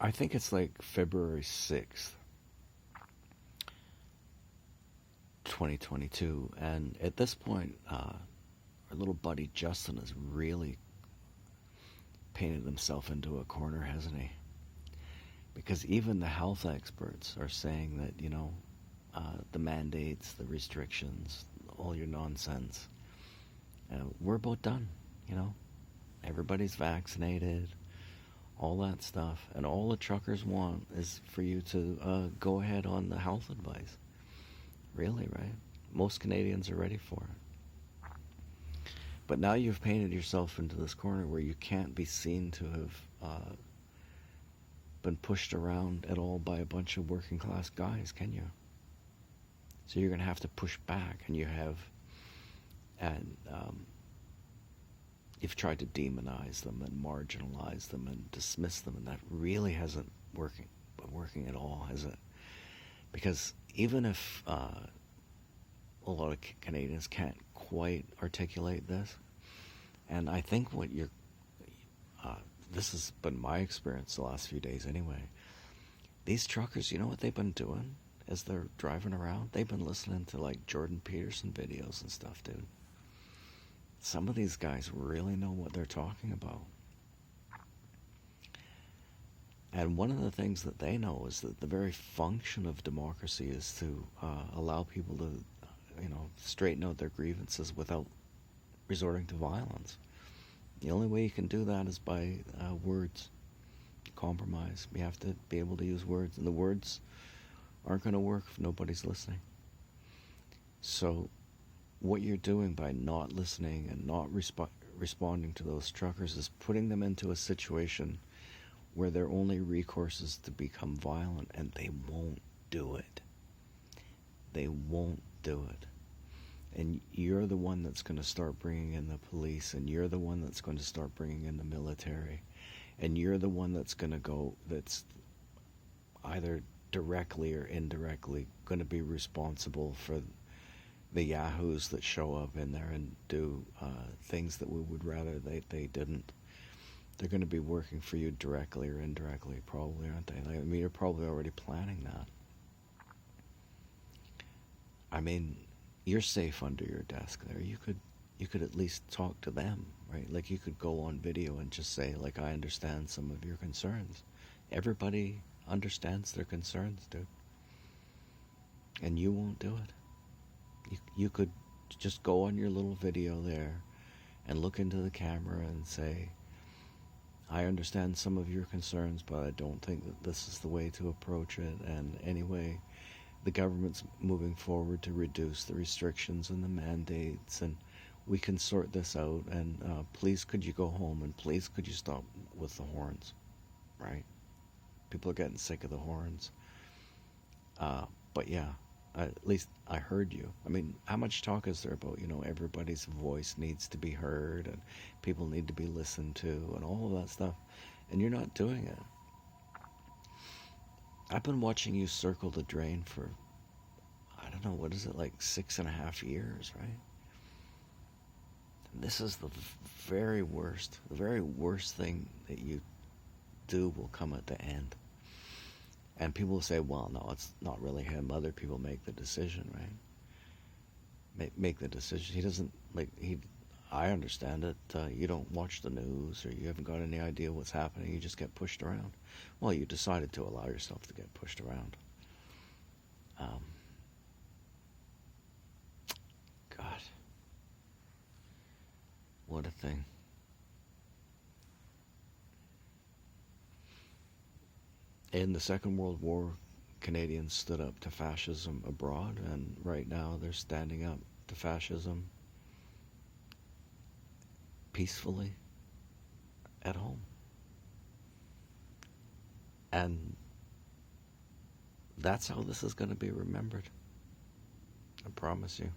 I think it's like February 6th, 2022. And at this point, our little buddy Justin has really painted himself into a corner, hasn't he? Because even the health experts are saying that, the mandates, the restrictions, all your nonsense, we're about done, you know? Everybody's vaccinated, all that stuff. And all the truckers want is for you to go ahead on the health advice. Really, right? Most Canadians are ready for it. But now you've painted yourself into this corner where you can't be seen to have been pushed around at all by a bunch of working class guys, can you? So you're going to have to push back, and you've tried to demonize them and marginalize them and dismiss them, and that really hasn't been working at all, has it? Because even if a lot of Canadians can't quite articulate this, and I think this has been my experience the last few days anyway. These truckers, you know what they've been doing as they're driving around? They've been listening to like Jordan Peterson videos and stuff, dude. Some of these guys really know what they're talking about. And one of the things that they know is that the very function of democracy is to allow people to, straighten out their grievances without resorting to violence. The only way you can do that is by words, compromise. You have to be able to use words, and the words aren't going to work if nobody's listening. So what you're doing by not listening and not responding to those truckers is putting them into a situation where their only recourse is to become violent, and they won't do it. They won't do it. And you're the one that's going to start bringing in the police, and you're the one that's going to start bringing in the military, and you're the one that's either directly or indirectly going to be responsible for the yahoos that show up in there and do things that we would rather they didn't. They're going to be working for you directly or indirectly, probably, aren't they? I mean, you're probably already planning that. I mean, you're safe under your desk there. You could at least talk to them, right? Like, you could go on video and just say, like, I understand some of your concerns. Everybody understands their concerns, dude. And you won't do it. You could just go on your little video there and look into the camera and say, I understand some of your concerns, but I don't think that this is the way to approach it. And anyway, the government's moving forward to reduce the restrictions and the mandates, and we can sort this out. And please, could you go home, and please, could you stop with the horns, right? People are getting sick of the horns. But yeah, at least I heard you. I mean, how much talk is there about, everybody's voice needs to be heard and people need to be listened to and all of that stuff, and you're not doing it. I've been watching you circle the drain for, I don't know, what is it, like 6.5 years, right? And this is the very worst thing that you do will come at the end. And people will say, well, no, it's not really him. Other people make the decision, right? Make the decision. He doesn't, I understand it. You don't watch the news, or you haven't got any idea what's happening. You just get pushed around. Well, you decided to allow yourself to get pushed around. God. What a thing. In the Second World War, Canadians stood up to fascism abroad, and right now they're standing up to fascism peacefully at home. And that's how this is going to be remembered. I promise you.